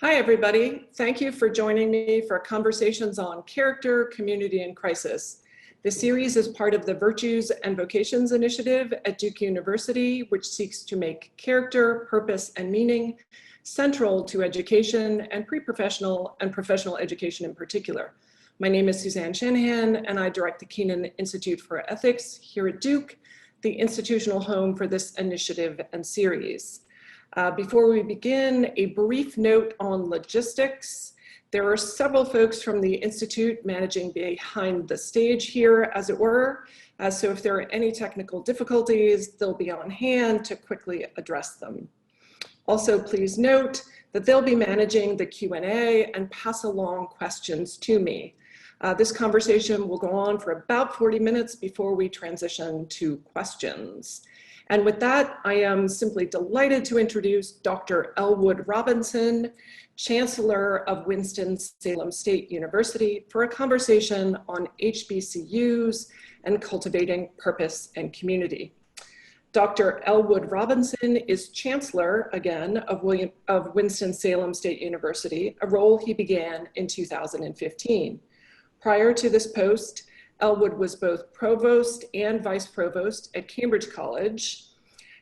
Hi, everybody. Thank you for joining me for conversations on character, community, and crisis. This series is part of the Virtues and Vocations initiative at Duke University, which seeks to make character, purpose, and meaning central to education and pre-professional and professional education in particular. My name is Suzanne Shanahan, and I direct the Kenan Institute for Ethics here at Duke, the institutional home for this initiative and series. Before we begin, a brief note on logistics. There are several folks from the Institute managing behind the stage here, as it were. So if there are any technical difficulties, they'll be on hand to quickly address them. Also, please note that they'll be managing the Q&A and pass along questions to me. This conversation will go on for about 40 minutes before we transition to questions. And with that, I am simply delighted to introduce Dr. Elwood Robinson, Chancellor of Winston-Salem State University, for a conversation on HBCUs and cultivating purpose and community. Dr. Elwood Robinson is Chancellor, again, of Winston-Salem State University, a role he began in 2015. Prior to this post, Elwood was both provost and vice provost at Cambridge College.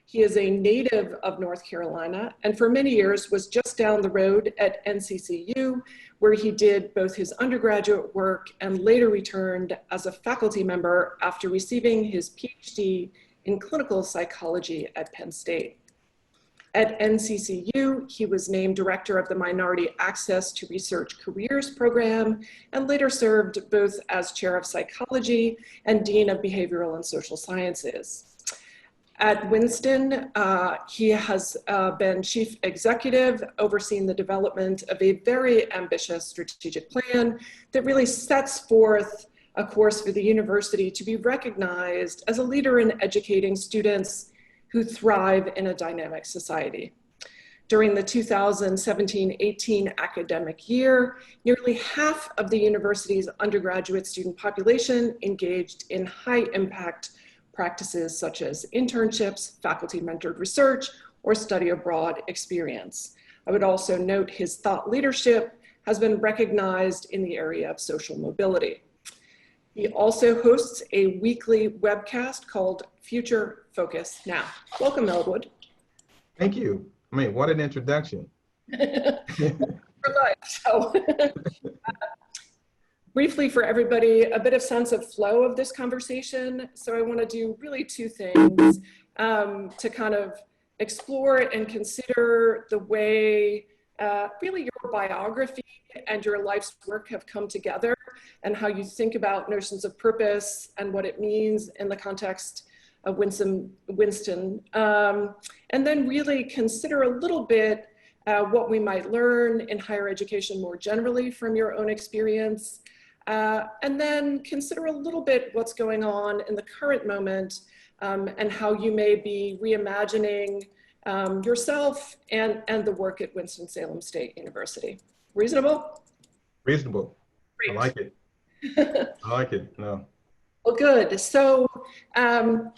He is a native of North Carolina and for many years was just down the road at NCCU, where he did both his undergraduate work and later returned as a faculty member after receiving his PhD in clinical psychology at Penn State. At NCCU, he was named director of the Minority Access to Research Careers program and later served both as chair of psychology and dean of behavioral and social sciences. At Winston, he has been chief executive, overseeing the development of a very ambitious strategic plan that really sets forth a course for the university to be recognized as a leader in educating students who thrive in a dynamic society. During the 2017-18 academic year, nearly half of the university's undergraduate student population engaged in high impact practices such as internships, faculty mentored research, or study abroad experience. I would also note his thought leadership has been recognized in the area of social mobility. He also hosts a weekly webcast called Future Focus Now. Welcome, Elwood. Thank you. I mean, what an introduction. For life. So, briefly for everybody, a bit of sense of flow of this conversation. So I want to do really two things to kind of explore and consider the way really your biography and your life's work have come together and how you think about notions of purpose and what it means in the context of Winston. And then really consider a little bit what we might learn in higher education more generally from your own experience. And then consider a little bit what's going on in the current moment and how you may be reimagining yourself and the work at Winston-Salem State University. Reasonable? Reasonable. Great. I like it. I like it. No. Well, good. So I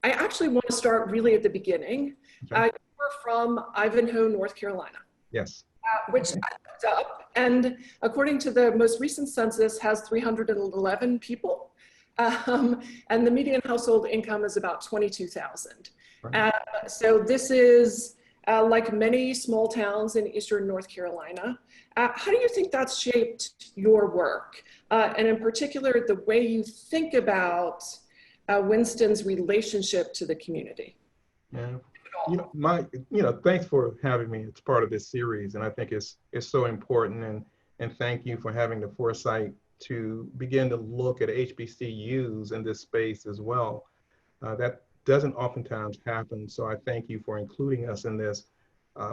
actually want to start really at the beginning. Okay. You're from Ivanhoe, North Carolina. Yes. Which I looked up, and according to the most recent census, has 311 people, and the median household income is about 22,000. Right. So this is like many small towns in Eastern North Carolina. How do you think that's shaped your work, and in particular the way you think about Winston's relationship to the community? Yeah. Thanks for having me. It's part of this series, and I think it's so important. And thank you for having the foresight to begin to look at HBCUs in this space as well. That doesn't oftentimes happen, so I thank you for including us in this.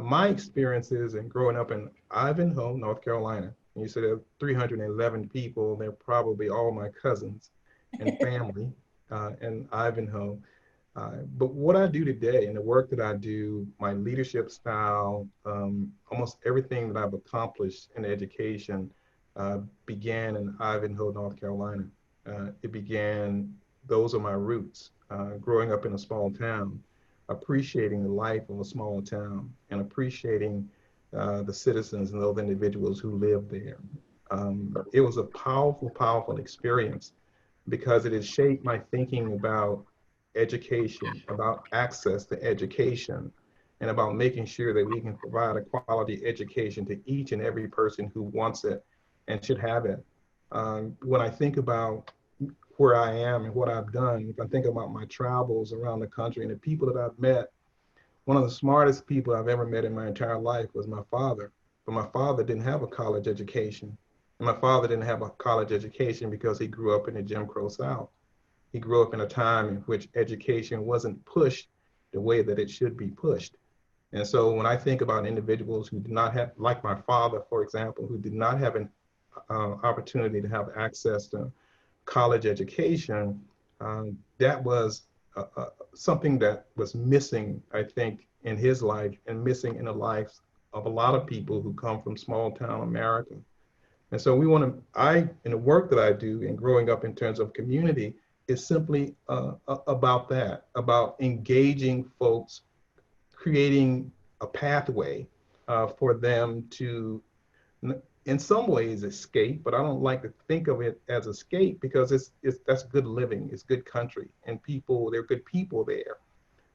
My experiences in growing up in Ivanhoe, North Carolina, and you said there are 311 people. They're probably all my cousins and family in Ivanhoe. But what I do today and the work that I do, my leadership style, almost everything that I've accomplished in education began in Ivanhoe, North Carolina. Those are my roots, growing up in a small town, appreciating the life of a small town and appreciating the citizens and those individuals who live there. It was a powerful, powerful experience because it has shaped my thinking about education, about access to education, and about making sure that we can provide a quality education to each and every person who wants it and should have it. When I think about where I am and what I've done, if I think about my travels around the country and the people that I've met, one of the smartest people I've ever met in my entire life was my father. But my father didn't have a college education. And my father didn't have a college education because he grew up in the Jim Crow South. He grew up in a time in which education wasn't pushed the way that it should be pushed. And so when I think about individuals who did not have, like my father, for example, who did not have an opportunity to have access to college education, that was something that was missing, I think, in his life and missing in the lives of a lot of people who come from small town America. And so we want to, in the work that I do in growing up in terms of community, is simply about that, about engaging folks, creating a pathway for them to, in some ways, escape, but I don't like to think of it as escape because that's good living, it's good country, and people, there are good people there.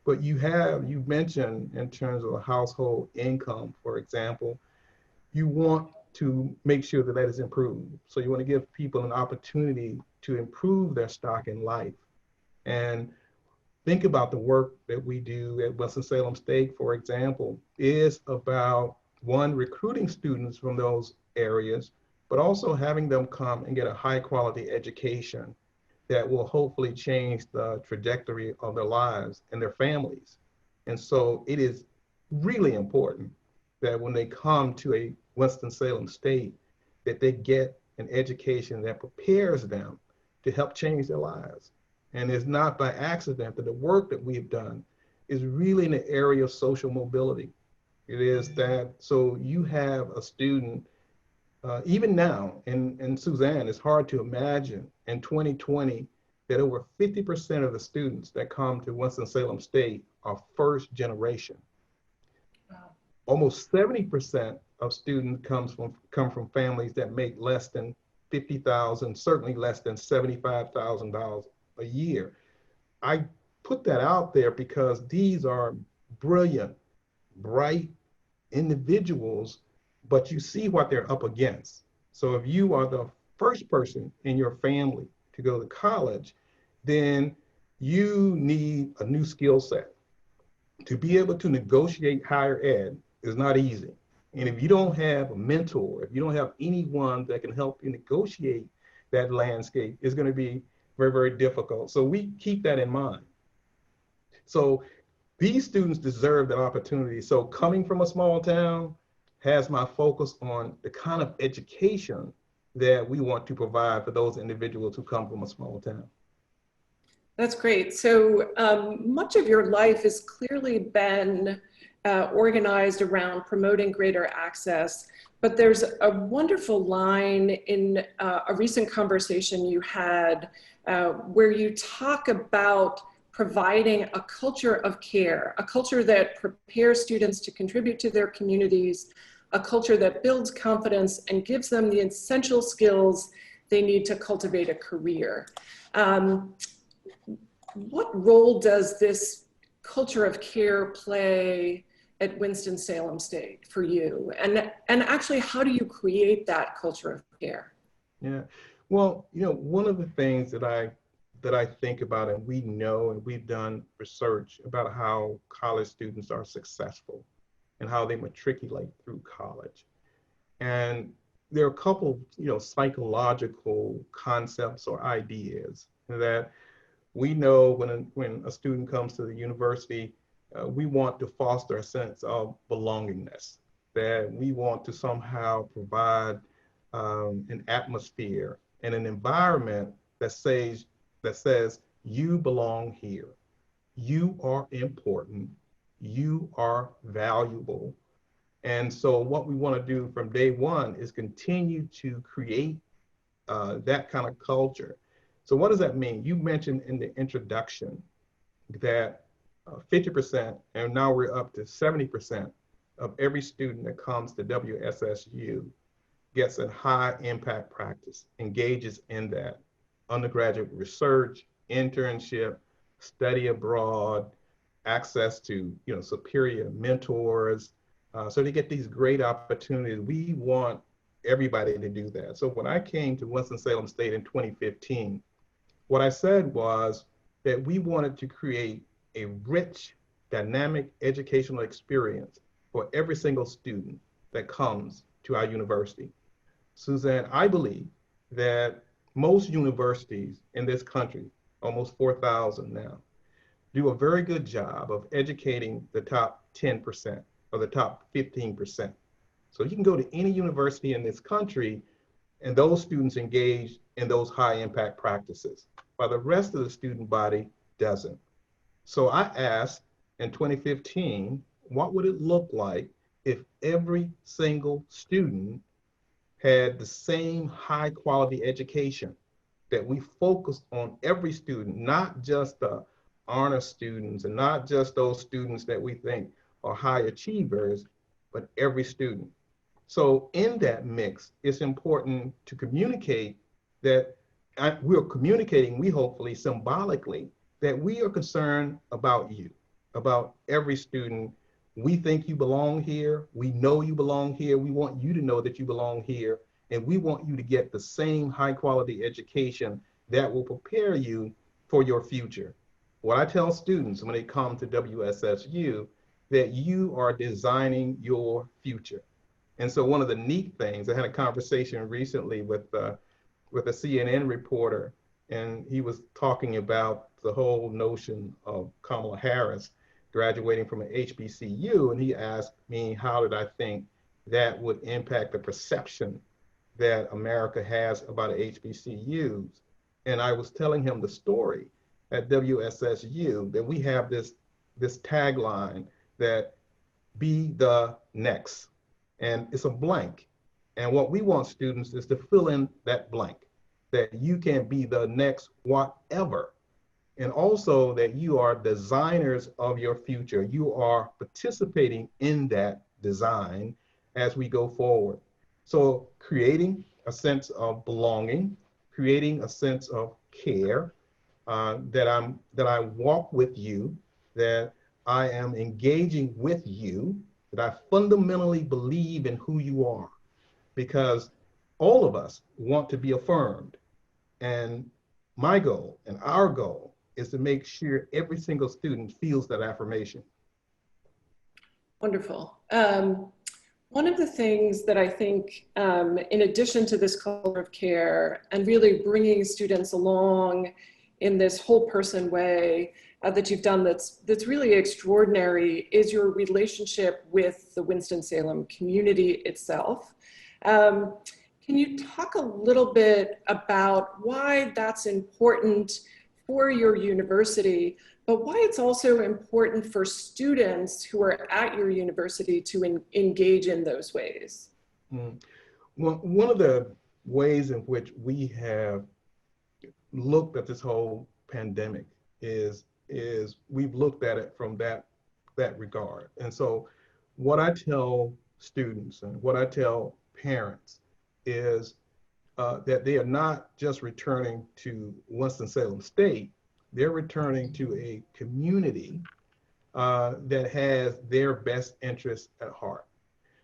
But you mentioned in terms of household income, for example, you want to make sure that that is improved. So you want to give people an opportunity to improve their stock in life. And think about the work that we do at Winston-Salem State, for example, is about, one, recruiting students from those areas, but also having them come and get a high quality education that will hopefully change the trajectory of their lives and their families. And so it is really important that when they come to a Winston-Salem State, that they get an education that prepares them to help change their lives. And it's not by accident that the work that we've done is really in the area of social mobility. It is that, so you have a student, even now, and Suzanne, it's hard to imagine in 2020 that over 50% of the students that come to Winston-Salem State are first generation. Wow. Almost 70% of students come from families that make less than $50,000, certainly less than $75,000 a year. I put that out there because these are brilliant, bright individuals, but you see what they're up against. So if you are the first person in your family to go to college, then you need a new skill set. To be able to negotiate higher ed is not easy. And if you don't have a mentor, if you don't have anyone that can help you negotiate that landscape, it's going to be very, very difficult. So we keep that in mind. So these students deserve that opportunity. So coming from a small town has my focus on the kind of education that we want to provide for those individuals who come from a small town. That's great. So much of your life has clearly been organized around promoting greater access, but there's a wonderful line in a recent conversation you had where you talk about providing a culture of care, a culture that prepares students to contribute to their communities, a culture that builds confidence and gives them the essential skills they need to cultivate a career. What role does this culture of care play at Winston-Salem State for you? And actually, how do you create that culture of care? Yeah, well, one of the things that I think about, and we know, and we've done research about how college students are successful and how they matriculate through college. And there are a couple, psychological concepts or ideas that we know when a student comes to the university, we want to foster a sense of belongingness, that we want to somehow provide an atmosphere and an environment that says, you belong here, you are important, you are valuable. And so what we want to do from day one is continue to create that kind of culture. So what does that mean? You mentioned in the introduction that 50%, and now we're up to 70% of every student that comes to WSSU gets a high impact practice, engages in that undergraduate research, internship, study abroad, access to superior mentors. So they get these great opportunities. We want everybody to do that. So when I came to Winston-Salem State in 2015, what I said was that we wanted to create a rich, dynamic educational experience for every single student that comes to our university. Suzanne, I believe that most universities in this country, almost 4,000 now, do a very good job of educating the top 10% or the top 15%. So you can go to any university in this country and those students engage in those high impact practices, while the rest of the student body doesn't. So I asked in 2015, what would it look like if every single student had the same high quality education, that we focused on every student, not just the honor students and not just those students that we think are high achievers, but every student. So in that mix, it's important to communicate that we're communicating, we hopefully symbolically, that we are concerned about you, about every student. We think you belong here. We know you belong here. We want you to know that you belong here. And we want you to get the same high quality education that will prepare you for your future. What I tell students when they come to WSSU, that you are designing your future. And so one of the neat things, I had a conversation recently with a CNN reporter, and he was talking about the whole notion of Kamala Harris graduating from an HBCU, and he asked me how did I think that would impact the perception that America has about HBCUs. And I was telling him the story at WSSU that we have this tagline that be the next, and it's a blank. And what we want students is to fill in that blank, that you can be the next whatever. And also that you are designers of your future. You are participating in that design as we go forward. So creating a sense of belonging, creating a sense of care, that I walk with you, that I am engaging with you, that I fundamentally believe in who you are, because all of us want to be affirmed. And my goal and our goal is to make sure every single student feels that affirmation. Wonderful. One of the things that I think, in addition to this culture of care and really bringing students along in this whole person way that you've done that's really extraordinary, is your relationship with the Winston-Salem community itself. Can you talk a little bit about why that's important for your university, but why it's also important for students who are at your university to engage in those ways? Well, one of the ways in which we have looked at this whole pandemic is we've looked at it from that regard. And so what I tell students and what I tell parents is that they are not just returning to Winston-Salem State, they're returning to a community that has their best interests at heart.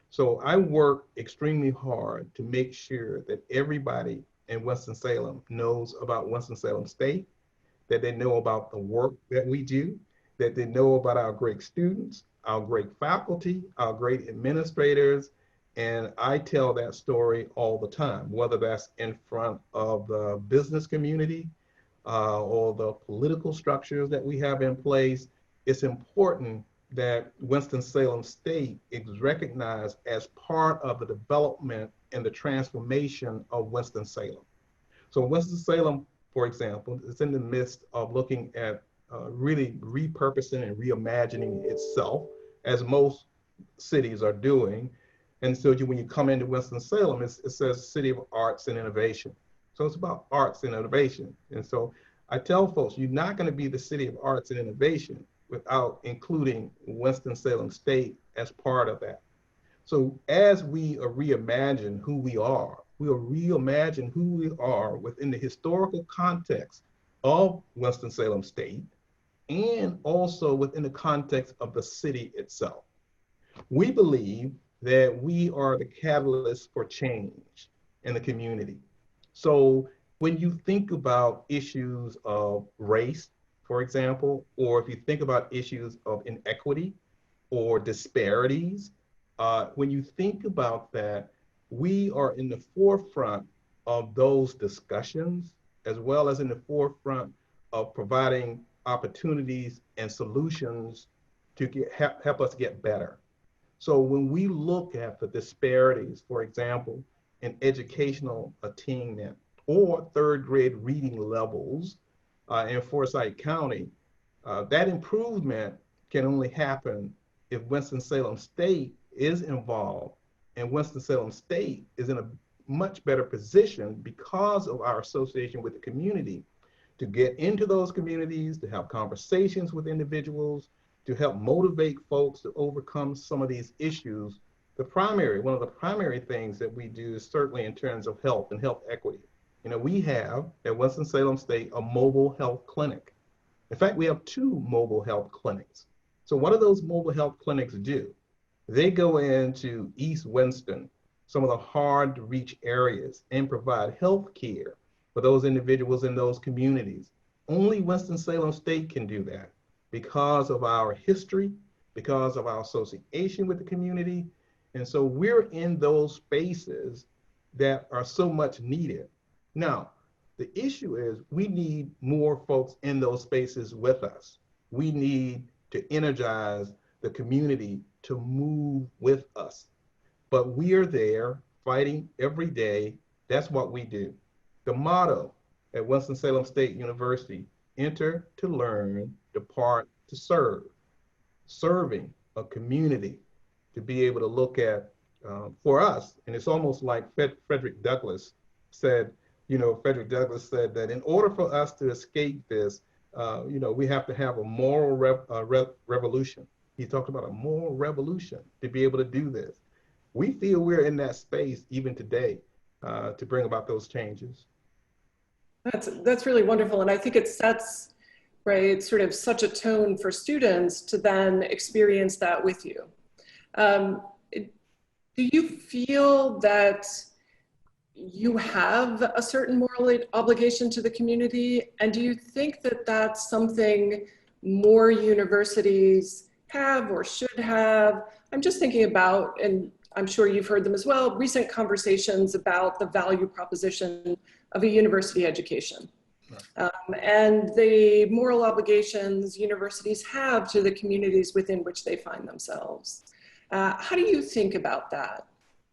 So I work extremely hard to make sure that everybody in Winston-Salem knows about Winston-Salem State, that they know about the work that we do, that they know about our great students, our great faculty, our great administrators. And I tell that story all the time, whether that's in front of the business community or the political structures that we have in place. It's important that Winston-Salem State is recognized as part of the development and the transformation of Winston-Salem. So Winston-Salem, for example, is in the midst of looking at really repurposing and reimagining itself, as most cities are doing. And so when you come into Winston-Salem, it says City of Arts and Innovation. So it's about arts and innovation. And so I tell folks, you're not going to be the City of Arts and Innovation without including Winston-Salem State as part of that. So as we reimagine who we are, we'll reimagine who we are within the historical context of Winston-Salem State and also within the context of the city itself. We believe that we are the catalyst for change in the community. So when you think about issues of race, for example, or if you think about issues of inequity or disparities, when you think about that, we are in the forefront of those discussions, as well as in the forefront of providing opportunities and solutions to help us get better. So when we look at the disparities, for example, in educational attainment or third grade reading levels in Forsyth County, that improvement can only happen if Winston-Salem State is involved, and Winston-Salem State is in a much better position because of our association with the community to get into those communities, to have conversations with individuals, to help motivate folks to overcome some of these issues. One of the primary things that we do is certainly in terms of health and health equity. You know, we have at Winston-Salem State a mobile health clinic. In fact, we have 2 mobile health clinics. So what do those mobile health clinics do? They go into East Winston, some of the hard to reach areas, and provide health care for those individuals in those communities. Only Winston-Salem State can do that because of our history, because of our association with the community. And so we're in those spaces that are so much needed. Now, the issue is we need more folks in those spaces with us. We need to energize the community to move with us. But we are there fighting every day. That's what we do. The motto at Winston-Salem State University, enter to learn, depart to serve. Serving a community to be able to look at for us, and it's almost like Frederick Douglass said, Frederick Douglass said that in order for us to escape this, we have to have a moral revolution. He talked about a moral revolution to be able to do this. We feel we're in that space even today to bring about those changes. That's really wonderful. And I think it sets, right, sort of such a tone for students to then experience that with you. Do you feel that you have a certain moral obligation to the community? And do you think that that's something more universities have or should have? I'm just thinking about, and I'm sure you've heard them as well, recent conversations about the value proposition of a university education. And the moral obligations universities have to the communities within which they find themselves. How do you think about that?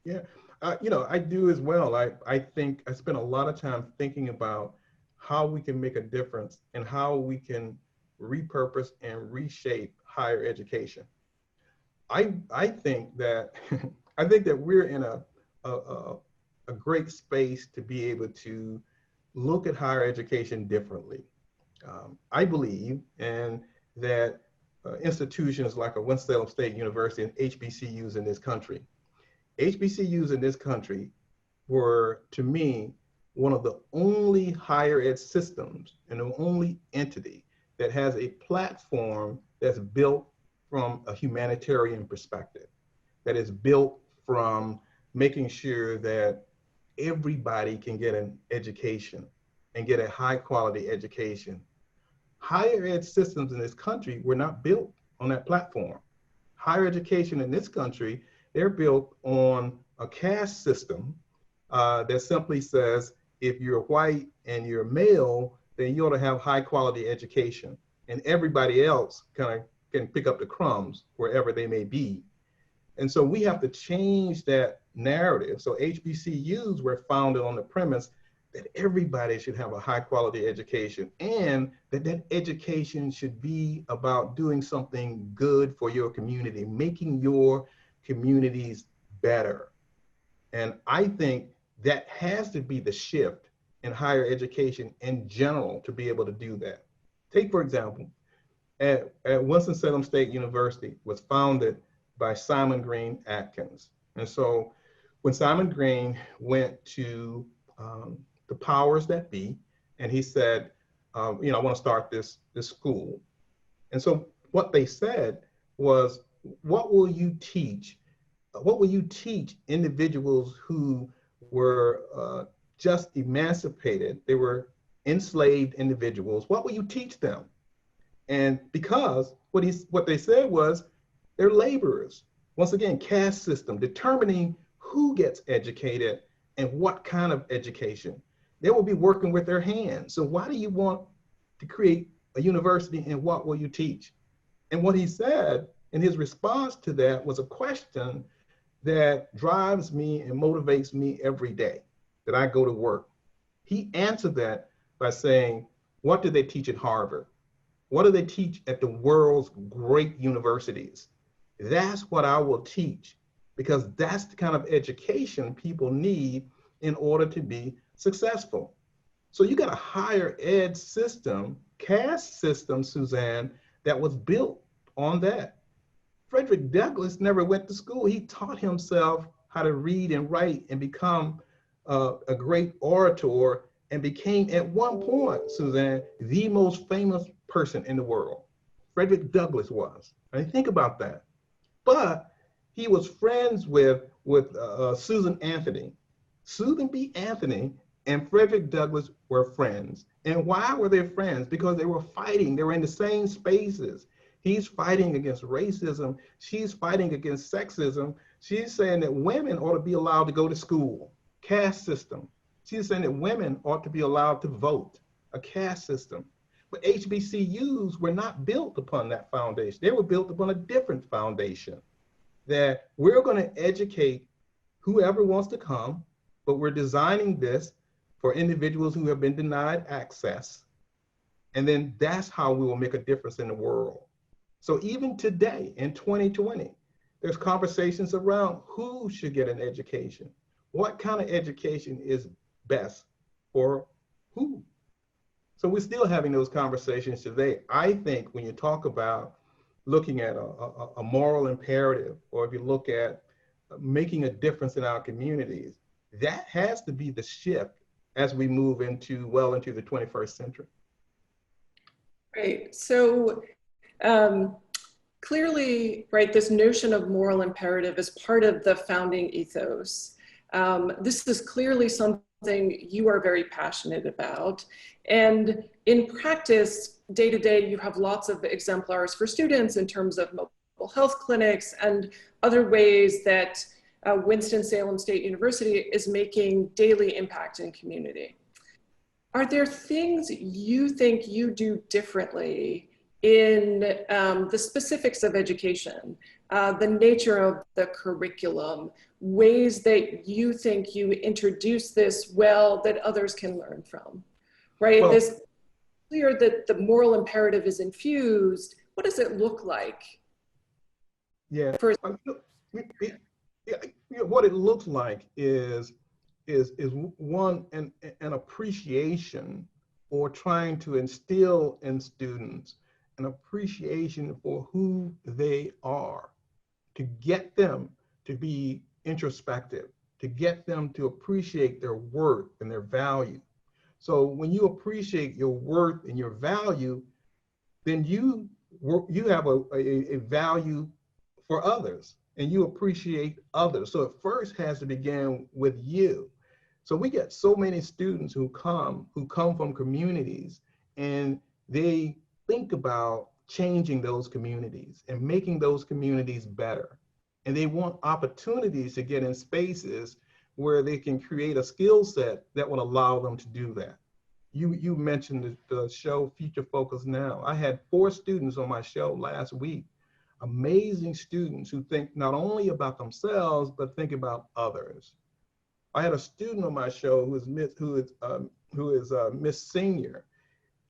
Yeah, I do as well. I think I spend a lot of time thinking about how we can make a difference and how we can repurpose and reshape higher education. I think that we're in a great space to be able to look at higher education differently. I believe that institutions like a Winston-Salem State University and HBCUs in this country were, to me, one of the only higher ed systems and the only entity that has a platform that's built from a humanitarian perspective, that is built from making sure that everybody can get an education and get a high quality education. Higher ed systems in this country were not built on that platform. Higher education in this country, they're built on a caste system that simply says, if you're white and you're male, then you ought to have high quality education, and everybody else kind of can pick up the crumbs wherever they may be. And so we have to change that narrative. So HBCUs were founded on the premise that everybody should have a high quality education, and that education should be about doing something good for your community, making your communities better. And I think that has to be the shift in higher education in general to be able to do that. Take, for example, at Winston-Salem State University was founded by Simon Green Atkins. And so when Simon Green went to the powers that be, and he said, I want to start this school. And so what they said was, what will you teach? What will you teach individuals who were just emancipated? They were enslaved individuals. What will you teach them? And because what they said was, they're laborers. Once again, caste system, determining who gets educated and what kind of education. They will be working with their hands. So why do you want to create a university, and what will you teach? And what he said in his response to that was a question that drives me and motivates me every day that I go to work. He answered that by saying, what do they teach at Harvard? What do they teach at the world's great universities? That's what I will teach, because that's the kind of education people need in order to be successful. So you got a higher ed system, caste system, Suzanne, that was built on that. Frederick Douglass never went to school. He taught himself how to read and write and become a great orator, and became at one point, Suzanne, the most famous person in the world. Frederick Douglass was. I mean, think about that. But he was friends with Susan Anthony. Susan B. Anthony and Frederick Douglass were friends. And why were they friends? Because they were fighting. They were in the same spaces. He's fighting against racism. She's fighting against sexism. She's saying that women ought to be allowed to go to school, caste system. She's saying that women ought to be allowed to vote, a caste system. But HBCUs were not built upon that foundation. They were built upon a different foundation, that we're going to educate whoever wants to come, but we're designing this for individuals who have been denied access. And then that's how we will make a difference in the world. So even today in 2020, there's conversations around who should get an education. What kind of education is best for who? So we're still having those conversations today. I think when you talk about looking at a moral imperative, or if you look at making a difference in our communities, that has to be the shift as we move into the 21st century. Right. So clearly, right, this notion of moral imperative is part of the founding ethos. This is clearly something you are very passionate about. And in practice, day to day, you have lots of exemplars for students in terms of mobile health clinics and other ways that Winston-Salem State University is making daily impact in community. Are there things you think you do differently in the specifics of education, the nature of the curriculum, ways that you think you introduce this well that others can learn from, right? Well, this clear that the moral imperative is infused. What does it look like? Yeah, what it looks like is one, an appreciation, or trying to instill in students an appreciation for who they are, to get them to be introspective, to get them to appreciate their worth and their value. So when you appreciate your worth and your value, then you have a value for others, and you appreciate others. So it first has to begin with you. So we get so many students who come from communities, and they think about changing those communities and making those communities better. And they want opportunities to get in spaces where they can create a skill set that will allow them to do that. You mentioned the show Future Focus Now. I had 4 students on my show last week, amazing students who think not only about themselves, but think about others. I had a student on my show who is Miss Senior,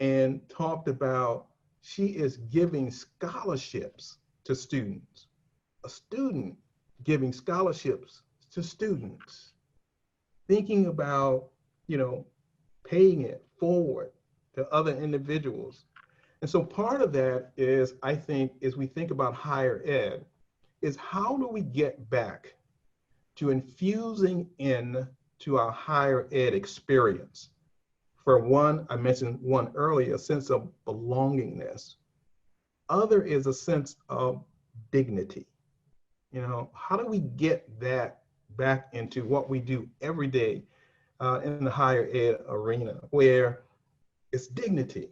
and talked about she is giving scholarships to students. A student giving scholarships to students, thinking about, paying it forward to other individuals. And so part of that is, I think, as we think about higher ed, is how do we get back to infusing in to our higher ed experience? For one, I mentioned one earlier, a sense of belongingness. Other is a sense of dignity. You know, how do we get that back into what we do every day in the higher ed arena, where it's dignity,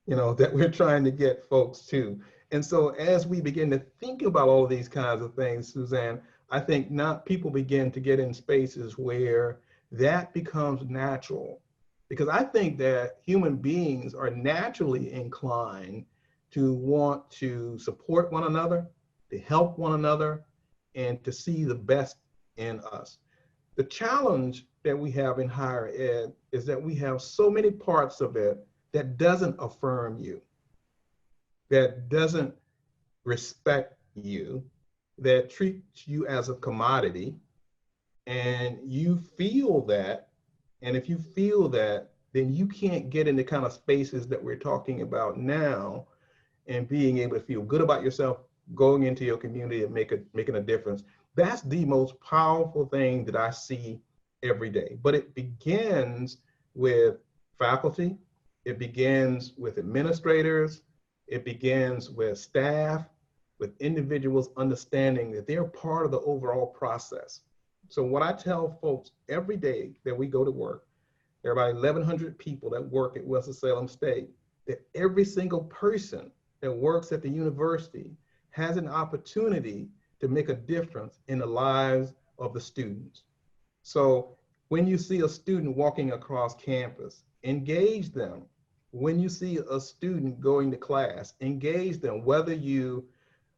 you know, that we're trying to get folks to. And so as we begin to think about all of these kinds of things, Suzanne, I think now people begin to get in spaces where that becomes natural. Because I think that human beings are naturally inclined to want to support one another, to help one another, and to see the best in us. The challenge that we have in higher ed is that we have so many parts of it that doesn't affirm you, that doesn't respect you, that treats you as a commodity, and you feel that. And if you feel that, then you can't get in the kind of spaces that we're talking about now and being able to feel good about yourself, going into your community and making a difference. That's the most powerful thing that I see every day. But it begins with faculty, it begins with administrators, it begins with staff, with individuals understanding that they're part of the overall process. So what I tell folks every day that we go to work, there are about 1,100 people that work at Winston-Salem State, that every single person that works at the university has an opportunity to make a difference in the lives of the students. So when you see a student walking across campus, engage them. When you see a student going to class, engage them, whether you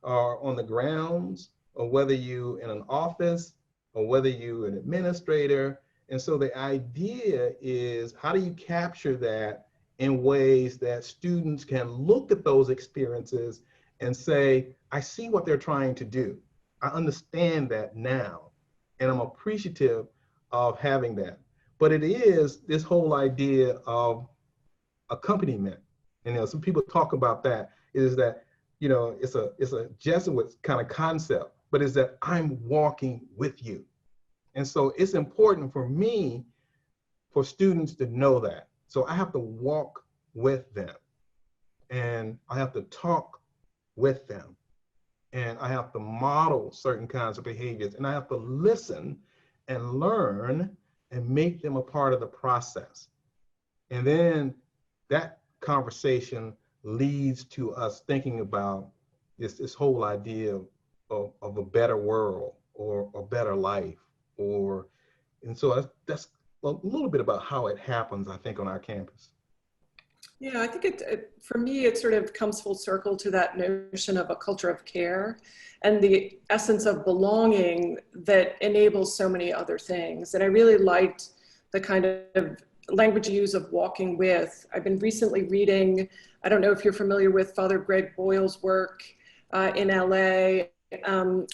are on the grounds or whether you in an office or whether you an administrator. And so the idea is, how do you capture that in ways that students can look at those experiences and say, I see what they're trying to do. I understand that now, and I'm appreciative of having that. But it is this whole idea of accompaniment. And, you know, some people talk about that, is that, you know, it's a Jesuit kind of concept, but is that I'm walking with you. And so it's important for me, for students to know that. So I have to walk with them, and I have to talk with them, and I have to model certain kinds of behaviors, and I have to listen and learn and make them a part of the process. And then that conversation leads to us thinking about this whole idea of a better world or a better life, and so that's a little bit about how it happens, I think, on our campus. Yeah, I think for me, it sort of comes full circle to that notion of a culture of care and the essence of belonging that enables so many other things. And I really liked the kind of language use of walking with. I've been recently reading, I don't know if you're familiar with Father Greg Boyle's work in LA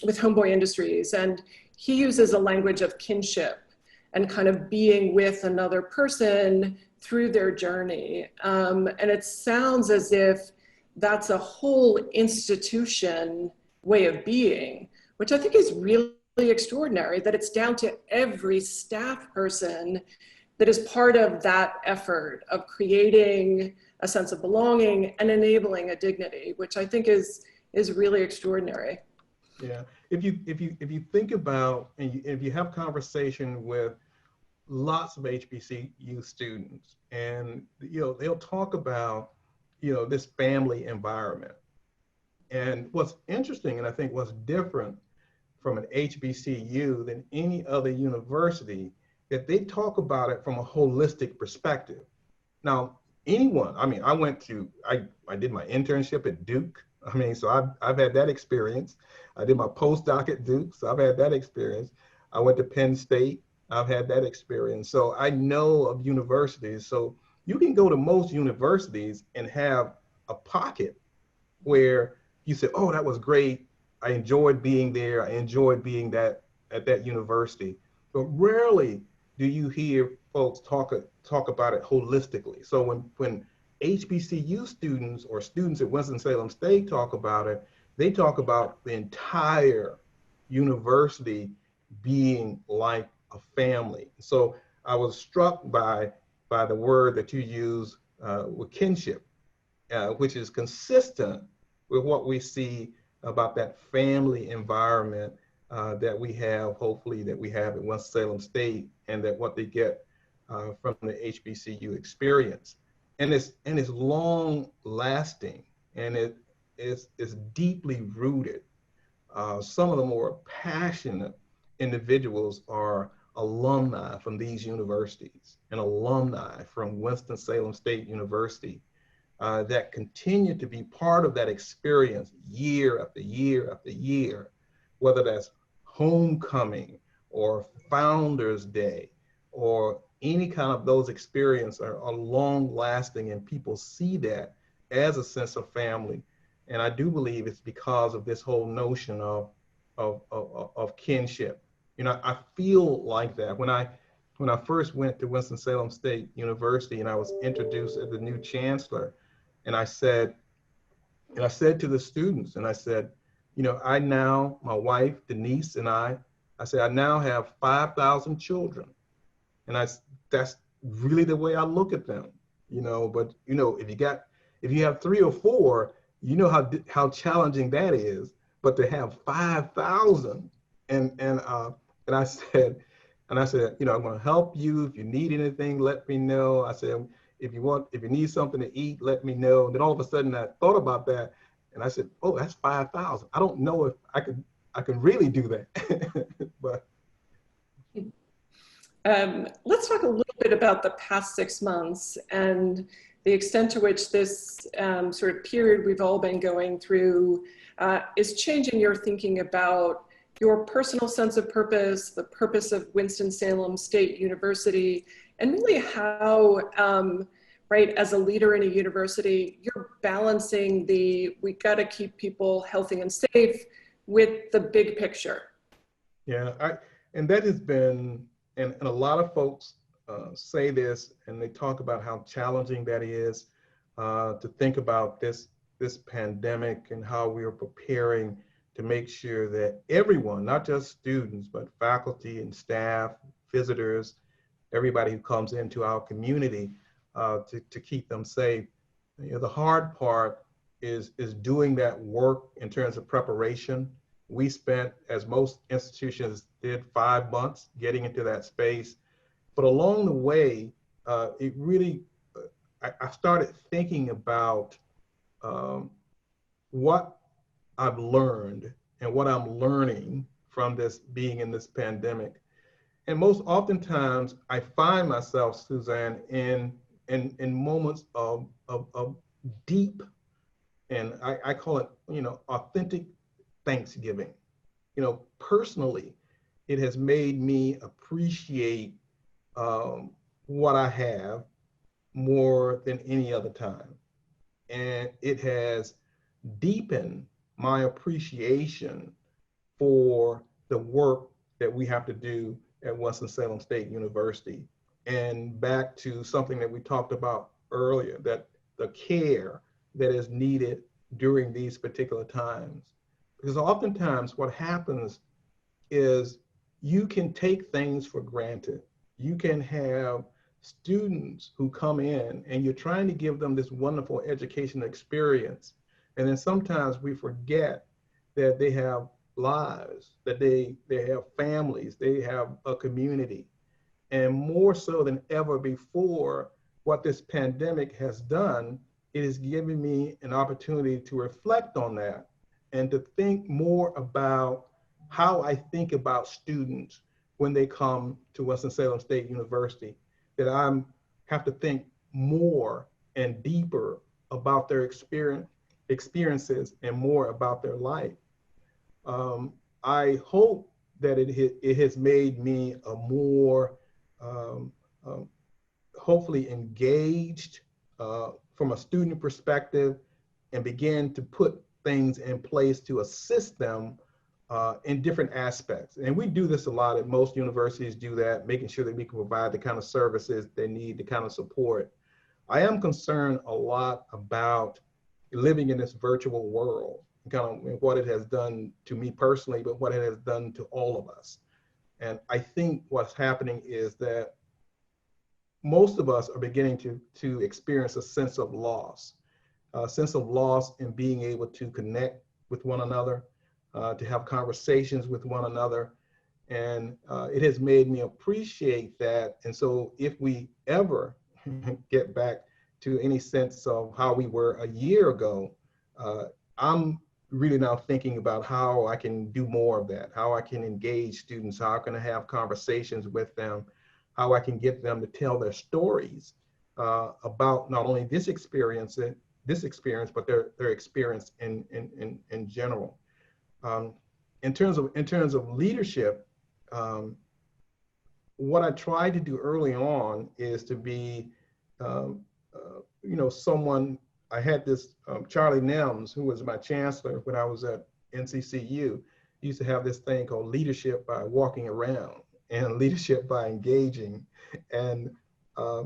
with Homeboy Industries. And he uses a language of kinship and kind of being with another person through their journey. And it sounds as if that's a whole institution way of being, which I think is really extraordinary, that it's down to every staff person that is part of that effort of creating a sense of belonging and enabling a dignity, which I think is really extraordinary. Yeah, if you think about, and if you have conversation with lots of HBCU students, and you know, they'll talk about, you know, this family environment. And what's interesting, and I think what's different from an HBCU than any other university, that they talk about it from a holistic perspective. Now, anyone, I mean, I did my internship at Duke. I mean, so I've had that experience. I did my postdoc at Duke, so I've had that experience. I went to Penn State. I've had that experience. So I know of universities. So you can go to most universities and have a pocket where you say, oh, that was great. I enjoyed being there. I enjoyed being at that university. But rarely do you hear folks talk about it holistically. So when HBCU students or students at Winston-Salem State talk about it, they talk about the entire university being like a family. So I was struck by the word that you use with kinship, which is consistent with what we see about that family environment that we have, hopefully, that we have at Winston-Salem State, and that what they get from the HBCU experience. And it's long lasting, and it's deeply rooted. Some of the more passionate individuals are alumni from these universities and alumni from Winston-Salem State University that continue to be part of that experience year after year after year, whether that's homecoming or Founders Day or any kind of those experiences are long lasting, and people see that as a sense of family. And I do believe it's because of this whole notion of kinship. You know, I feel like that when I first went to Winston-Salem State University and I was introduced as the new chancellor, and I said to the students, and I said, you know, my wife, Denise, and I said, I now have 5,000 children. And that's really the way I look at them, you know, but you know, if you have 3 or 4, you know how challenging that is, but to have 5,000 and I said, you know, I'm going to help you. If you need anything, let me know. I said, if you need something to eat, let me know. And then all of a sudden I thought about that and I said, oh, that's 5,000. I don't know if I could really do that, but. Let's talk a little bit about the past 6 months and the extent to which this sort of period we've all been going through is changing your thinking about your personal sense of purpose, the purpose of Winston-Salem State University, and really how, right, as a leader in a university, you're balancing we got to keep people healthy and safe with the big picture. Yeah, and that has been, and a lot of folks say this, and they talk about how challenging that is to think about this pandemic and how we are preparing to make sure that everyone, not just students, but faculty and staff, visitors, everybody who comes into our community, to keep them safe. You know, the hard part is doing that work in terms of preparation. We spent, as most institutions did, 5 months getting into that space. But along the way, it really, I started thinking about what I've learned and what I'm learning from this being in this pandemic. And most oftentimes I find myself, Suzanne, in moments of deep, and I call it, you know, authentic Thanksgiving. You know, personally, it has made me appreciate what I have more than any other time. And it has deepened my appreciation for the work that we have to do at Winston-Salem State University. And back to something that we talked about earlier, that the care that is needed during these particular times. Because oftentimes what happens is you can take things for granted. You can have students who come in and you're trying to give them this wonderful educational experience. And then sometimes we forget that they have lives, that they have families, they have a community. And more so than ever before, what this pandemic has done, it has given me an opportunity to reflect on that and to think more about how I think about students when they come to Winston-Salem State University, that I have to think more and deeper about their experiences and more about their life. I hope that it has made me a more hopefully engaged from a student perspective and begin to put things in place to assist them in different aspects. And we do this a lot at most universities do that, making sure that we can provide the kind of services they need, the kind of support. I am concerned a lot about living in this virtual world. kind of what it has done to me personally, but what it has done to all of us. And I think what's happening is that most of us are beginning to experience a sense of loss in being able to connect with one another, to have conversations with one another. And it has made me appreciate that. And so if we ever get back to any sense of how we were a year ago, I'm really now thinking about how I can do more of that, how I can engage students, how I can have conversations with them, how I can get them to tell their stories about not only this experience, but their experience in general. In terms of leadership, what I tried to do early on is to be, someone. I had this Charlie Nems, who was my chancellor when I was at NCCU, used to have this thing called leadership by walking around and leadership by engaging, and I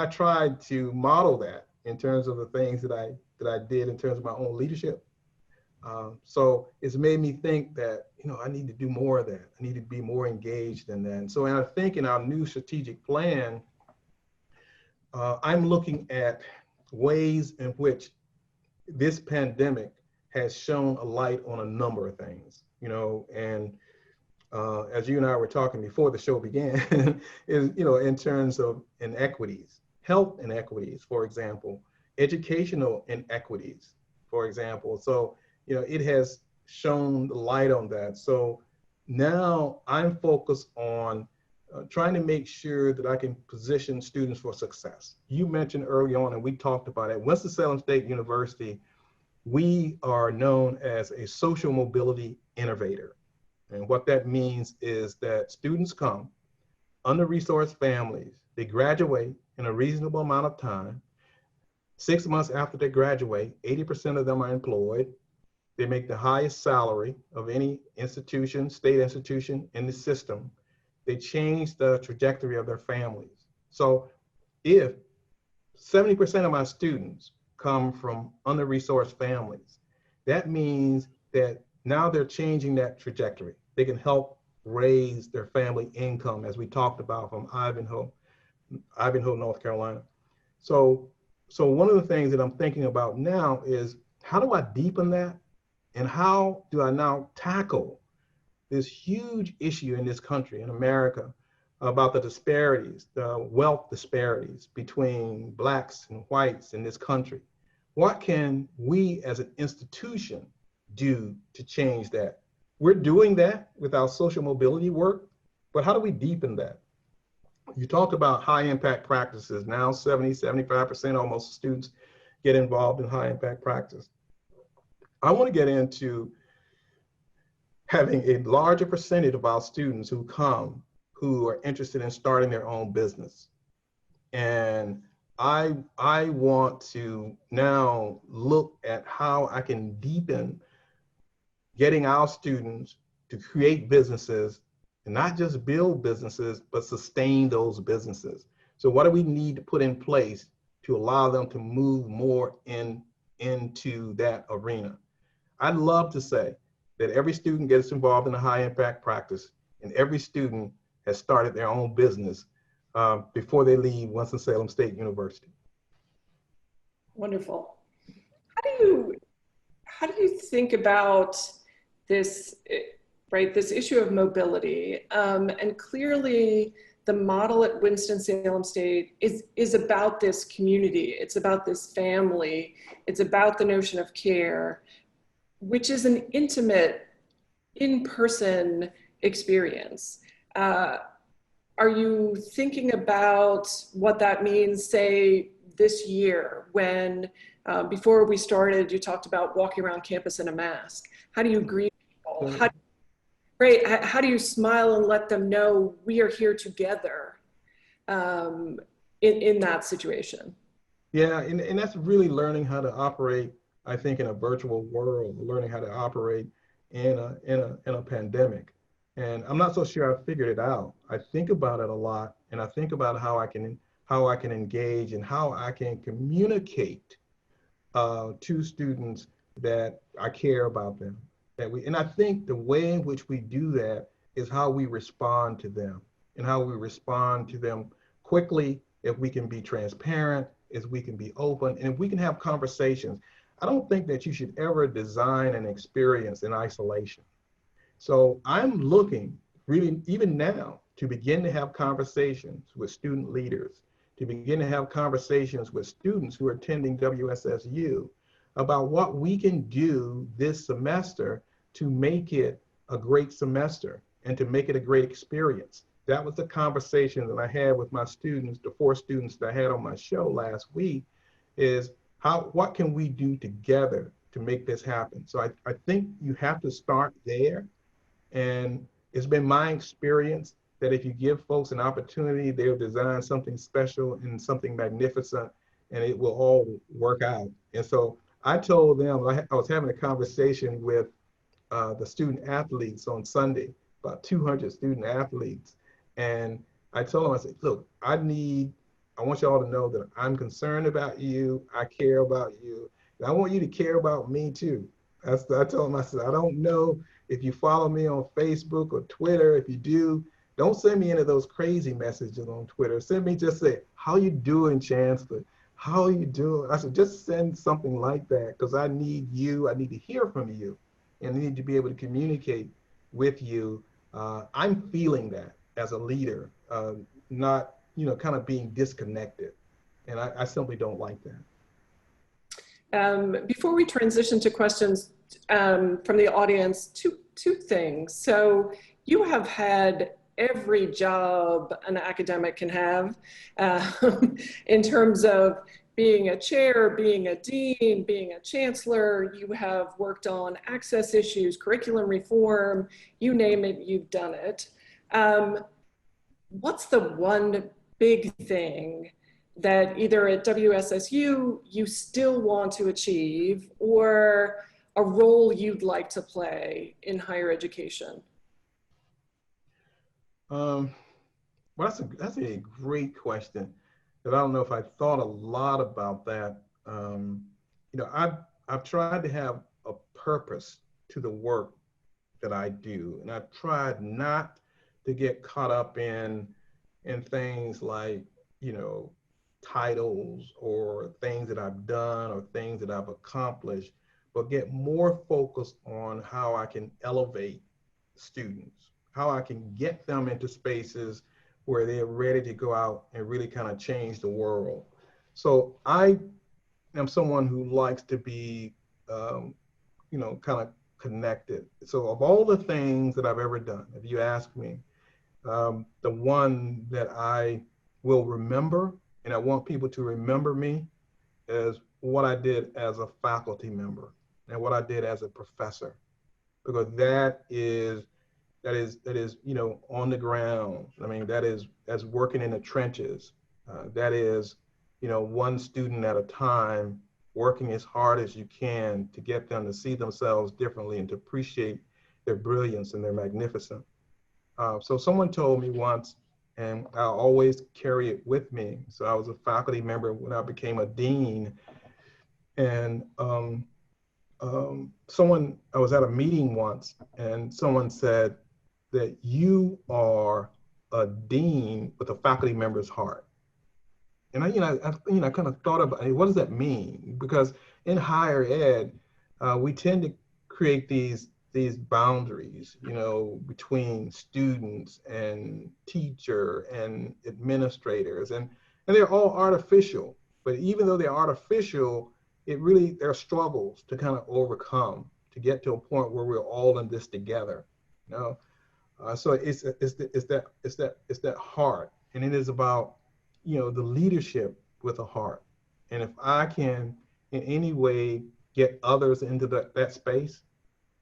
tried to model that in terms of the things that I did in terms of my own leadership. So it's made me think that, I need to do more of that. I need to be more engaged in that. And so I think in our new strategic plan, I'm looking at ways in which this pandemic has shone a light on a number of things, and as you and I were talking before the show began, is, in terms of inequities, health inequities, for example, educational inequities, for example. So, it has shone the light on that. So now I'm focused on trying to make sure that I can position students for success. You mentioned early on, and we talked about it, Winston-Salem State University, we are known as a social mobility innovator. And what that means is that students come, under-resourced families, they graduate in a reasonable amount of time. 6 months after they graduate, 80% of them are employed. They make the highest salary of any institution, state institution in the system. They change the trajectory of their families. So if 70% of my students come from under-resourced families, that means that now they're changing that trajectory. They can help raise their family income, as we talked about, from Ivanhoe, North Carolina. So one of the things that I'm thinking about now is, how do I deepen that? And how do I now tackle this huge issue in this country, in America, about the disparities, the wealth disparities between Blacks and whites in this country? What can we as an institution do to change that? We're doing that with our social mobility work, but how do we deepen that? You talked about high impact practices. Now 75% almost students get involved in high impact practice. I want to get into having a larger percentage of our students who come, who are interested in starting their own business. And I want to now look at how I can deepen getting our students to create businesses, and not just build businesses, but sustain those businesses. So what do we need to put in place to allow them to move more into that arena? I'd love to say that every student gets involved in a high impact practice, and every student has started their own business before they leave Winston-Salem State University. Wonderful. How do you think about this, right? This issue of mobility, and clearly the model at Winston-Salem State is about this community. It's about this family. It's about the notion of care, which is an intimate, in-person experience. Are you thinking about what that means, say, this year, when before we started, you talked about walking around campus in a mask? How do you greet people? How do you smile and let them know we are here together in that situation? Yeah, and that's really learning how to operate, I think, in a virtual world, learning how to operate in a pandemic. And I'm not so sure I figured it out. I think about it a lot, and I think about how I can engage and how I can communicate to students that I care about them. And I think the way in which we do that is how we respond to them, and how we respond to them quickly, if we can be transparent, if we can be open, and if we can have conversations. I don't think that you should ever design an experience in isolation. So I'm looking really even now to begin to have conversations with student leaders, to begin to have conversations with students who are attending WSSU about what we can do this semester to make it a great semester and to make it a great experience. That was the conversation that I had with my students, the 4 students that I had on my show last week, is what can we do together to make this happen? So I think you have to start there. And it's been my experience that if you give folks an opportunity, they'll design something special and something magnificent, and it will all work out. And so I told them, I was having a conversation with the student athletes on Sunday, about 200 student athletes. And I told them, I said, look, I want y'all to know that I'm concerned about you. I care about you. And I want you to care about me too. I told them, I said, I don't know if you follow me on Facebook or Twitter. If you do, don't send me any of those crazy messages on Twitter. Send me, just say, how you doing, Chancellor? How are you doing? I said, just send something like that, because I need you. I need to hear from you, and I need to be able to communicate with you. I'm feeling that as a leader, not, kind of being disconnected. And I simply don't like that. Before we transition to questions from the audience, two things. So you have had every job an academic can have in terms of being a chair, being a dean, being a chancellor. You have worked on access issues, curriculum reform, you name it, you've done it. What's the one big thing that either at WSSU you still want to achieve, or a role you'd like to play in higher education? Well, that's a great question. But I don't know if I thought a lot about that. I've tried to have a purpose to the work that I do, and I've tried not to get caught up in things like, titles or things that I've done or things that I've accomplished, but get more focused on how I can elevate students, how I can get them into spaces where they're ready to go out and really kind of change the world. So I am someone who likes to be, kind of connected. So of all the things that I've ever done, if you ask me, the one that I will remember, and I want people to remember me, is what I did as a faculty member and what I did as a professor, because that is on the ground. I mean, that's working in the trenches. That is, one student at a time, working as hard as you can to get them to see themselves differently and to appreciate their brilliance and their magnificence. So someone told me once, and I always carry it with me. So I was a faculty member when I became a dean, and I was at a meeting once, and someone said that you are a dean with a faculty member's heart. And I kind of thought about, what does that mean? Because in higher ed, we tend to create these boundaries, between students and teacher and administrators, and they're all artificial. But even though they're artificial, there are struggles to kind of overcome to get to a point where we're all in this together. So it's that heart, and it is about the leadership with a heart. And if I can in any way get others into that space,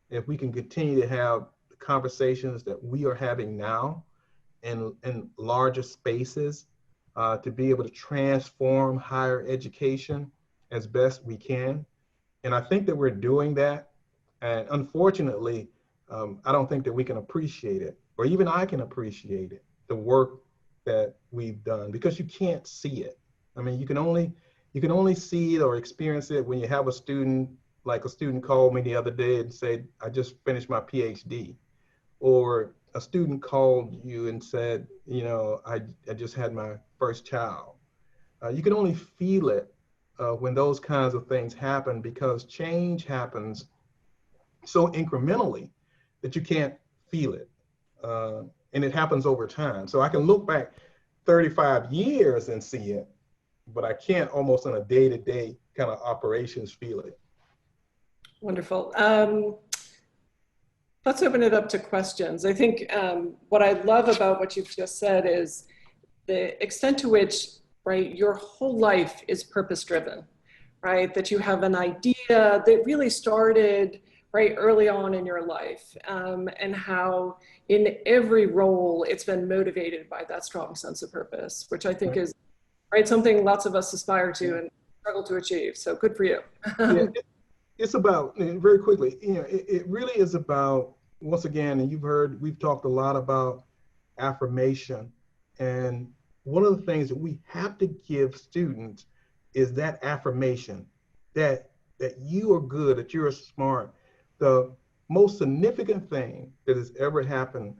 if we can continue to have the conversations that we are having now in larger spaces, to be able to transform higher education as best we can. And I think that we're doing that. And unfortunately, I don't think that we can appreciate it, or even I can appreciate it, the work that we've done, because you can't see it. I mean, you can only You can only see it or experience it when you have a student, like a student called me the other day and said, I just finished my PhD. Or a student called you and said, I just had my first child. You can only feel it when those kinds of things happen, because change happens so incrementally that you can't feel it. And it happens over time. So I can look back 35 years and see it, but I can't almost on a day-to-day kind of operations feel it. Wonderful. Let's open it up to questions. I think what I love about what you've just said is the extent to which, right, your whole life is purpose-driven, right? That you have an idea that really started right early on in your life, and how in every role it's been motivated by that strong sense of purpose, which I think is, right, something lots of us aspire to and struggle to achieve. So good for you. Yeah, it's about, very quickly, it really is about, once again, and you've heard, we've talked a lot about affirmation. And one of the things that we have to give students is that affirmation that you are good, that you're smart. The most significant thing that has ever happened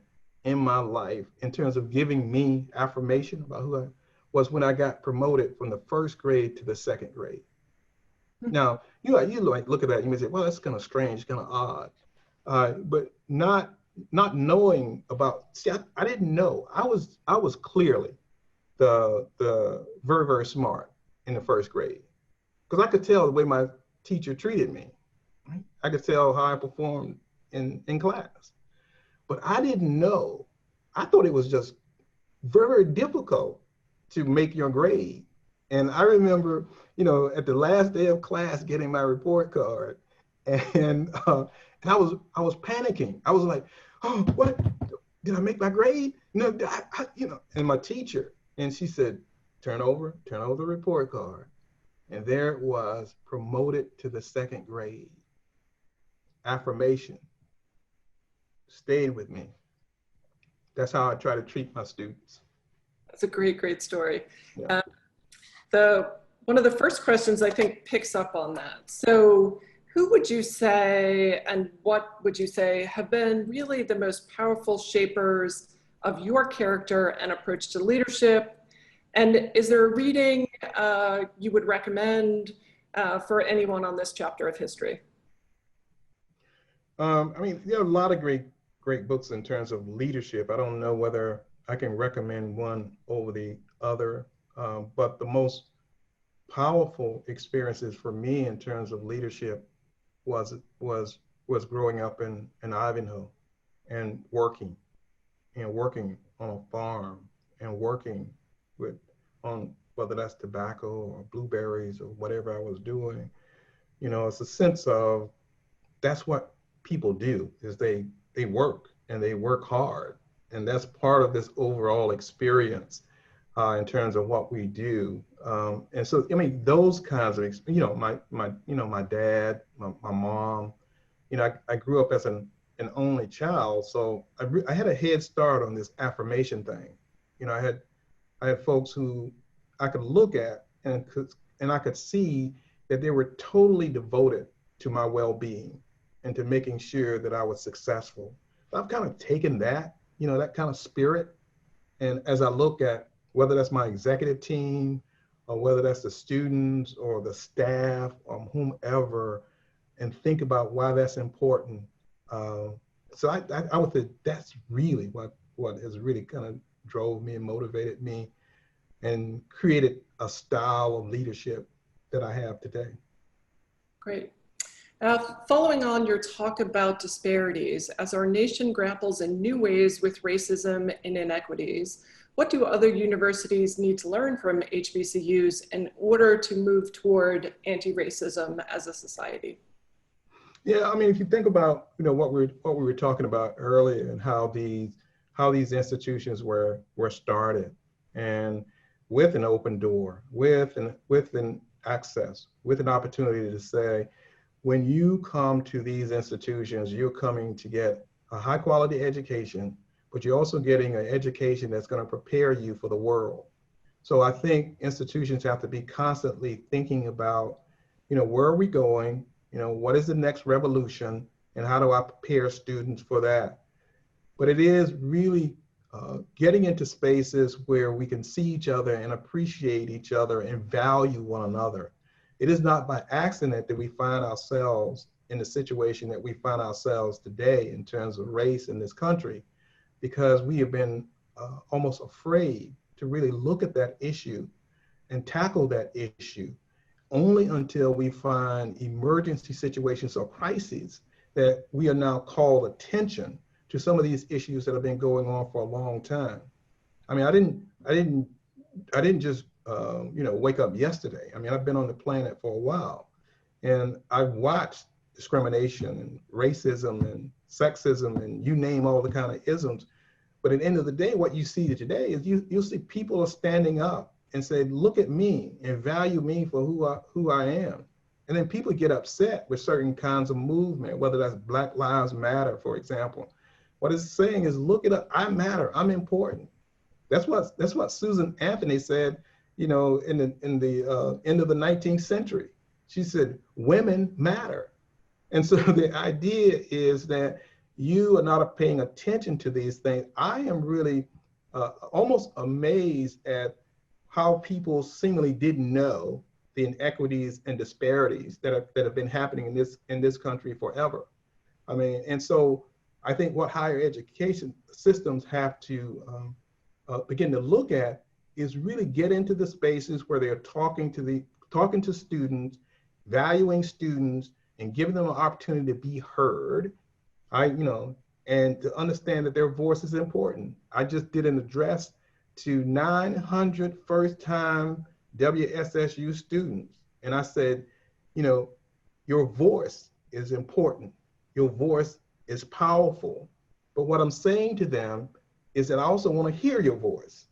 in my life in terms of giving me affirmation about who I was when I got promoted from the first grade to the second grade. Now, you like look at that, you may say, well, that's kind of strange, kind of odd. But not knowing about, see, I didn't know. I was clearly the very, very smart in the first grade, because I could tell the way my teacher treated me. Right? I could tell how I performed in class. But I didn't know. I thought it was just very, very difficult to make your grade. And I remember, at the last day of class, getting my report card, and I was panicking. I was like, oh, what? Did I make my grade? No, and my teacher, and she said, turn over the report card. And there it was, promoted to the second grade. Affirmation stayed with me. That's how I try to treat my students. That's a great, great story. Yeah. One of the first questions I think picks up on that. So who would you say, and what would you say have been really the most powerful shapers of your character and approach to leadership? And is there a reading you would recommend for anyone on this chapter of history? I mean, there are a lot of great books in terms of leadership. I don't know whether I can recommend one over the other, but the most powerful experiences for me in terms of leadership was growing up in Ivanhoe and working on a farm and working on whether that's tobacco or blueberries or whatever I was doing. It's a sense of that's what people do, is they work and they work hard. And that's part of this overall experience in terms of what we do. And so, I mean, those kinds of, my dad, my mom, I grew up as an only child. So I had a head start on this affirmation thing. I had folks who I could look at and I could see that they were totally devoted to my well-being and to making sure that I was successful. So I've kind of taken that, that kind of spirit. And as I look at whether that's my executive team or whether that's the students or the staff or whomever, and think about why that's important. So I would say that's really what has really kind of drove me and motivated me and created a style of leadership that I have today. Great. Following on your talk about disparities, as our nation grapples in new ways with racism and inequities, what do other universities need to learn from HBCUs in order to move toward anti-racism as a society? Yeah, I mean, if you think about what we were talking about earlier and how these institutions were started, and with an open door, with an access, with an opportunity to say, when you come to these institutions, you're coming to get a high quality education, but you're also getting an education that's going to prepare you for the world. So I think institutions have to be constantly thinking about, where are we going? What is the next revolution? And how do I prepare students for that? But it is really getting into spaces where we can see each other and appreciate each other and value one another. It is not by accident that we find ourselves in the situation that we find ourselves today in terms of race in this country, because we have been almost afraid to really look at that issue and tackle that issue only until we find emergency situations or crises that we are now called attention to some of these issues that have been going on for a long time. I mean, I didn't just wake up yesterday. I mean, I've been on the planet for a while, and I've watched discrimination and racism and sexism and you name all the kind of isms. But at the end of the day, what you see today is you'll see people are standing up and say, look at me and value me for who I am. And then people get upset with certain kinds of movement, whether that's Black Lives Matter, for example. What it's saying is, look it up, I matter, I'm important. That's what Susan Anthony said, in the end of the 19th century. She said, women matter. And so the idea is that you are not paying attention to these things. I am really almost amazed at how people seemingly didn't know the inequities and disparities that have been happening in this country forever. I mean, and so I think what higher education systems have to begin to look at is really get into the spaces where they're talking to students, valuing students, and giving them an opportunity to be heard. And to understand that their voice is important. I just did an address to 900 first-time WSSU students, and I said, your voice is important. Your voice is powerful. But what I'm saying to them is that I also want to hear your voice.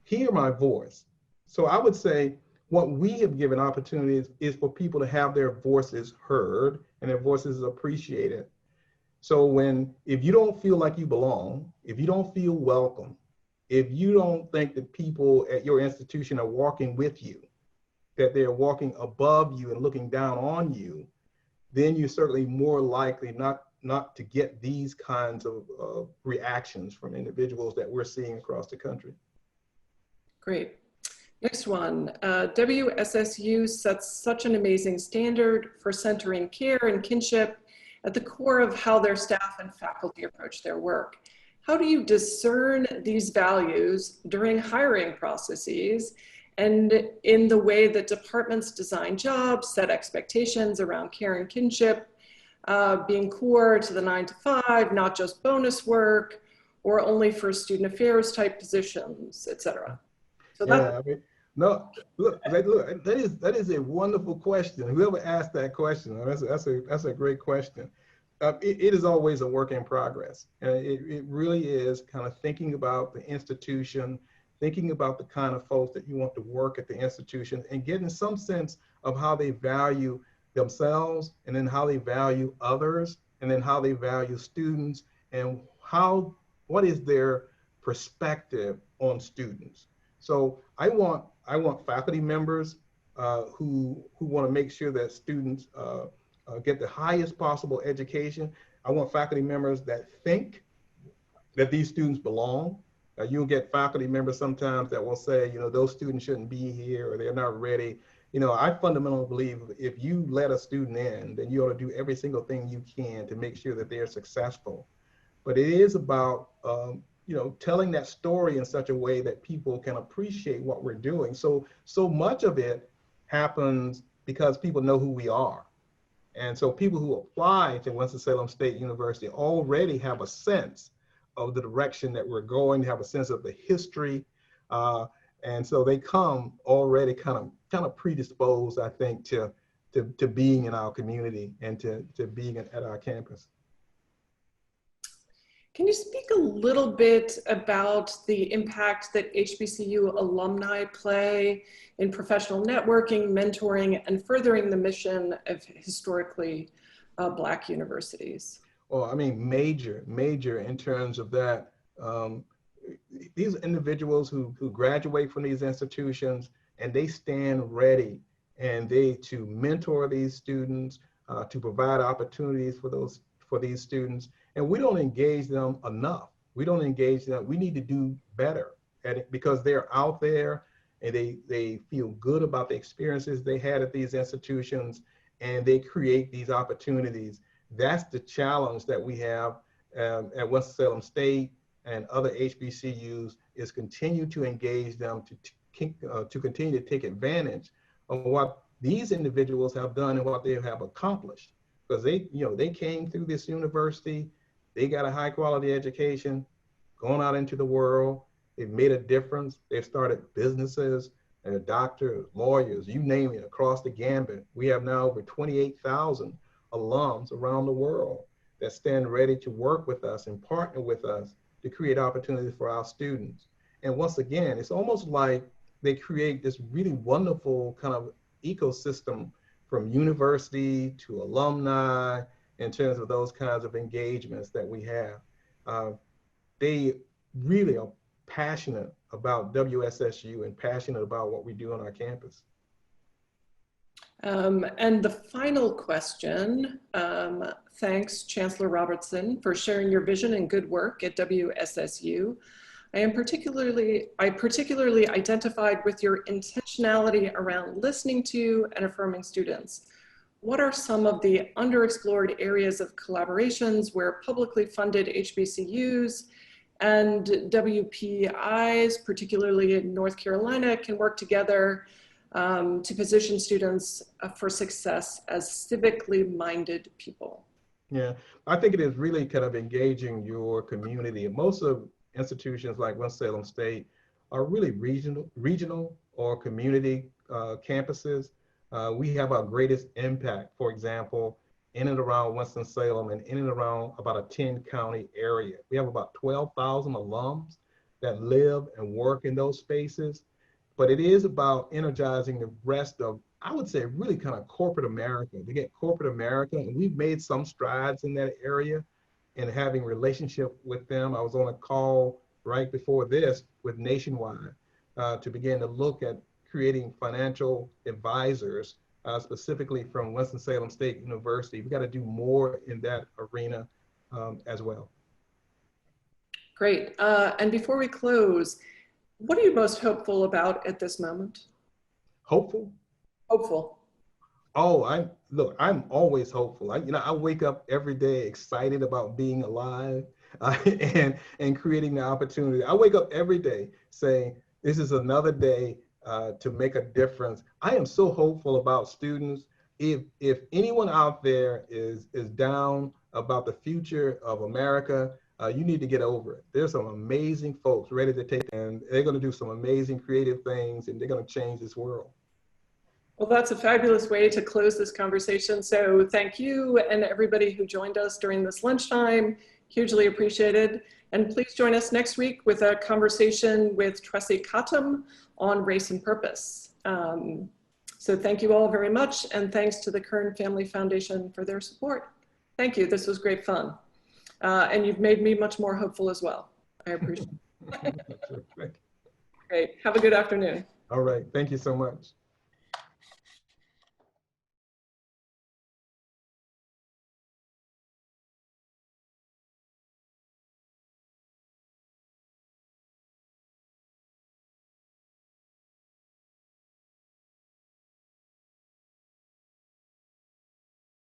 Hear my voice. So I would say what we have given opportunities is for people to have their voices heard and their voices appreciated. So if you don't feel like you belong, if you don't feel welcome, if you don't think that people at your institution are walking with you, that they're walking above you and looking down on you, then you're certainly more likely not to get these kinds of reactions from individuals that we're seeing across the country. Great. Next one, WSSU sets such an amazing standard for centering care and kinship at the core of how their staff and faculty approach their work. How do you discern these values during hiring processes and in the way that departments design jobs, set expectations around care and kinship, being core to the 9 to 5, not just bonus work, or only for student affairs type positions, et cetera? So that is a wonderful question. Whoever asked that question, that's a great question. It is always a work in progress. It really is kind of thinking about the institution, thinking about the kind of folks that you want to work at the institution, and getting some sense of how they value themselves, and then how they value others, and then how they value students, and what is their perspective on students. So I want faculty members who want to make sure that students get the highest possible education. I want faculty members that think that these students belong. You'll get faculty members sometimes that will say, those students shouldn't be here, or they're not ready. I fundamentally believe if you let a student in, then you ought to do every single thing you can to make sure that they're successful. But it is about telling that story in such a way that people can appreciate what we're doing. So much of it happens because people know who we are. And so people who apply to Winston-Salem State University already have a sense of the direction that we're going, have a sense of the history. And so they come already kind of predisposed, I think, to being in our community and to being at our campus. Can you speak a little bit about the impact that HBCU alumni play in professional networking, mentoring, and furthering the mission of historically Black universities? Well, I mean, major in terms of that. these individuals who graduate from these institutions, and they stand ready and to mentor these students, to provide opportunities for these students. And we don't engage them enough. We don't engage them. We need to do better at it because they're out there and they feel good about the experiences they had at these institutions, and they create these opportunities. That's the challenge that we have at Winston-Salem State and other HBCUs, is continue to engage them to continue to take advantage of what these individuals have done and what they have accomplished. Because they came through this university, they got a high quality education, going out into the world, they've made a difference, they've started businesses, doctors, lawyers, you name it, across the gambit. We have now over 28,000 alums around the world that stand ready to work with us and partner with us to create opportunities for our students. And once again, it's almost like they create this really wonderful kind of ecosystem from university to alumni in terms of those kinds of engagements that we have. They really are passionate about WSSU and passionate about what we do on our campus. And the final question, thanks Chancellor Robertson for sharing your vision and good work at WSSU. I particularly identified with your intentionality around listening to and affirming students. What are some of the underexplored areas of collaborations where publicly funded HBCUs and WPIs, particularly in North Carolina, can work together to position students for success as civically minded people? Yeah, I think it is really kind of engaging your community. Most of institutions like Winston-Salem State are really regional or community campuses. We have our greatest impact, for example, in and around Winston-Salem and in and around about a 10-county area. We have about 12,000 alums that live and work in those spaces. But it is about energizing the rest of, I would say, really kind of corporate America, to get corporate America. And we've made some strides in that area and having relationship with them. I was on a call right before this with Nationwide to begin to look at creating financial advisors, specifically from Winston-Salem State University. We've got to do more in that arena as well. Great. And before we close, what are you most hopeful about at this moment? Hopeful? Hopeful. Oh, I'm always hopeful. I wake up every day excited about being alive and creating the opportunity. I wake up every day saying, this is another day to make a difference. I am so hopeful about students. If anyone out there is down about the future of America, you need to get over it. There's some amazing folks ready to take, and they're going to do some amazing creative things, and they're going to change this world. Well, that's a fabulous way to close this conversation. So thank you and everybody who joined us during this lunchtime. Hugely appreciated. And please join us next week with a conversation with Tressie Cottom on race and purpose. So thank you all very much. And thanks to the Kern Family Foundation for their support. Thank you. This was great fun. And you've made me much more hopeful as well. I appreciate it. Great. Have a good afternoon. All right. Thank you so much.